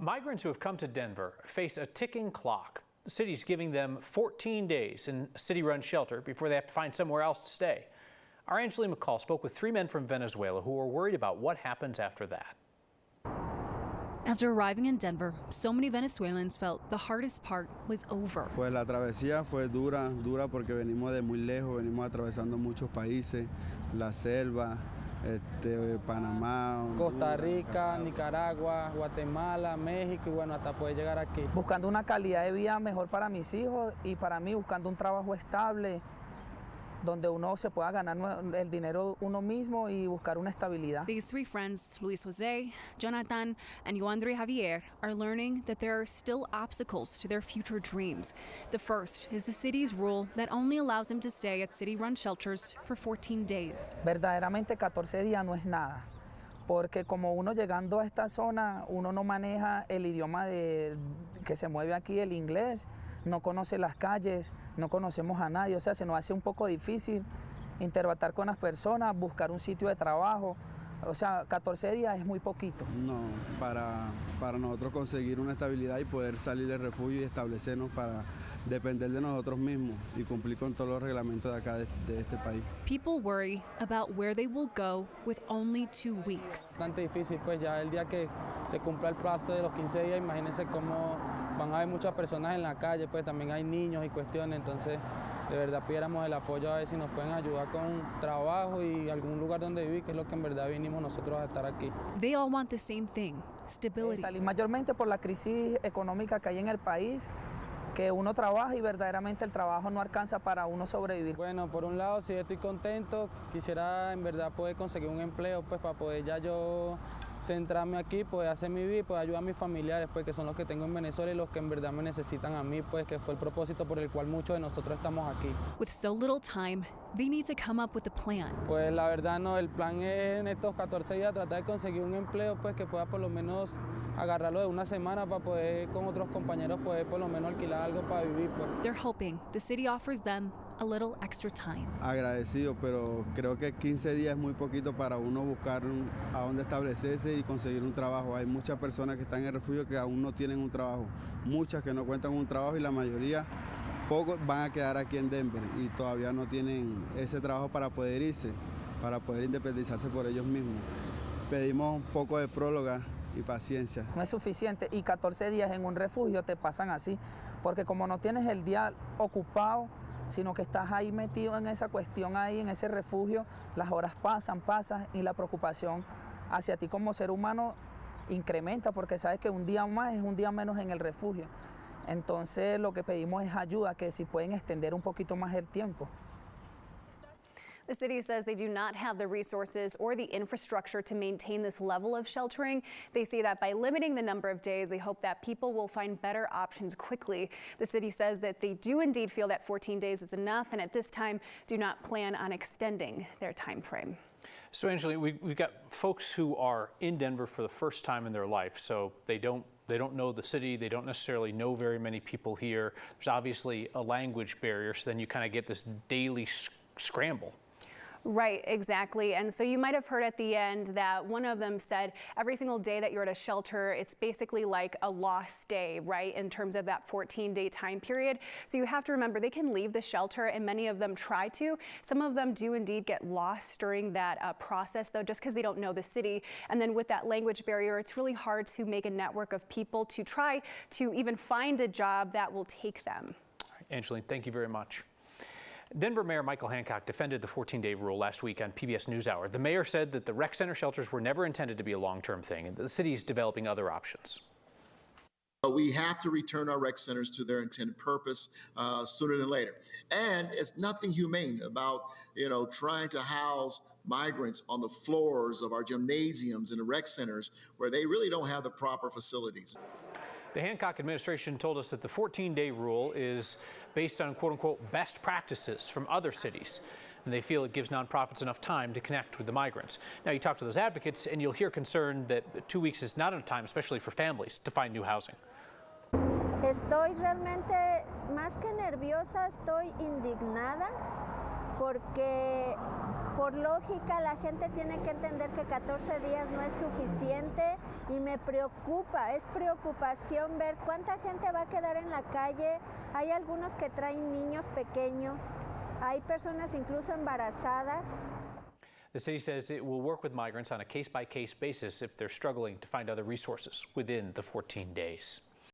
Migrants who have come to Denver face a ticking clock. The city's giving them 14 days in a city-run shelter before they have to find somewhere else to stay. Our Angela McCall spoke with 3 men from Venezuela who are worried about what happens after that. After arriving in Denver, so many Venezuelans felt the hardest part was over. Pues la travesía fue dura porque venimos de muy lejos, venimos atravesando muchos países, la selva, Panamá, Costa Rica, Nicaragua, Guatemala, México y bueno, hasta poder llegar aquí. Buscando una calidad de vida mejor para mis hijos y para mí, buscando un trabajo estable, donde uno se pueda ganar el dinero uno mismo y buscar una estabilidad. These 3 friends, Luis Jose, Jonathan, and Yoandre Javier, are learning that there are still obstacles to their future dreams. The first is the city's rule that only allows them to stay at city-run shelters for 14 days. Verdaderamente 14 días no es nada, porque como uno llegando a esta zona, uno no maneja el idioma que se mueve aquí, el inglés, no conoce las calles, no conocemos a nadie, o sea, se nos hace un poco difícil interactuar con las personas, buscar un sitio de trabajo. O sea, 14 días es muy poquito. No, para nosotros conseguir una estabilidad y poder salir del refugio y establecernos para depender de nosotros mismos y cumplir con todos los reglamentos de acá de este país. People worry about where they will go with only 2 weeks. Bastante difícil, pues ya el día que se cumpla el plazo de los 15 días, imagínense cómo van a haber muchas personas en la calle, pues también hay niños y cuestiones, entonces de verdad pidiéramos el apoyo a ver si nos pueden ayudar con trabajo y algún lugar donde vivir, que es lo que en verdad vinimos nosotros a estar aquí. They all want the same thing, stability. Salir mayormente por la crisis económica que hay en el país, que uno trabaja y verdaderamente el trabajo no alcanza para uno sobrevivir. Bueno, por un lado sí estoy contento, quisiera en verdad poder conseguir un empleo pues para poder ya yo centrarme aquí, poder hacer mi vida, poder ayudar a mis familiares, pues que son los que tengo en Venezuela y los que en verdad me necesitan a mí, pues que fue el propósito por el cual muchos de nosotros estamos aquí. With so little time, they need to come up with a plan. Pues la verdad no, el plan es en estos 14 días tratar de conseguir un empleo pues que pueda por lo menos agarrarlo de una semana para poder con otros compañeros poder por lo menos alquilar algo para vivir. Pues. They're hoping the city offers them a little extra time. Agradecido, pero creo que 15 días es muy poquito para uno buscar a dónde establecerse y conseguir un trabajo. Hay muchas personas que están en el refugio que aún no tienen un trabajo, muchas que no cuentan con un trabajo y la mayoría, pocos van a quedar aquí en Denver y todavía no tienen ese trabajo para poder irse, para poder independizarse por ellos mismos. Pedimos un poco de próloga y paciencia. No es suficiente y 14 días en un refugio te pasan así, porque como no tienes el día ocupado, sino que estás ahí metido en esa cuestión ahí, en ese refugio, las horas pasan y la preocupación hacia ti como ser humano incrementa, porque sabes que un día más es un día menos en el refugio. Entonces lo que pedimos es ayuda, que si pueden extender un poquito más el tiempo. The city says they do not have the resources or the infrastructure to maintain this level of sheltering. They say that by limiting the number of days, they hope that people will find better options quickly. The city says that they do indeed feel that 14 days is enough, and at this time do not plan on extending their time frame. So, Angela, we've got folks who are in Denver for the first time in their life, so they don't know the city, they don't necessarily know very many people here. There's obviously a language barrier, so then you kind of get this daily scramble. Right, exactly. And so you might have heard at the end that one of them said every single day that you're at a shelter, it's basically like a lost day, right, in terms of that 14-day time period. So you have to remember they can leave the shelter, and many of them try to. Some of them do indeed get lost during that process, though, just because they don't know the city. And then with that language barrier, it's really hard to make a network of people to try to even find a job that will take them. All right, Angeline, thank you very much. Denver Mayor Michael Hancock defended the 14-day rule last week on PBS NewsHour. The mayor said that the rec center shelters were never intended to be a long-term thing, and the city is developing other options. We have to return our rec centers to their intended purpose sooner than later. And it's nothing humane about, trying to house migrants on the floors of our gymnasiums and the rec centers where they really don't have the proper facilities. The Hancock administration told us that the 14-day rule is based on quote-unquote best practices from other cities, and they feel it gives nonprofits enough time to connect with the migrants. Now, you talk to those advocates and you'll hear concern that 2 weeks is not enough time, especially for families, to find new housing. Estoy realmente, más que nerviosa, estoy indignada porque Por lógica, la gente tiene que entender que 14 días no es suficiente y me preocupa, es preocupación ver cuánta gente va a quedar en la calle. Hay algunos que traen niños pequeños, hay personas incluso embarazadas. The city says it will work with migrants on a case-by-case basis if they're struggling to find other resources within the 14 days.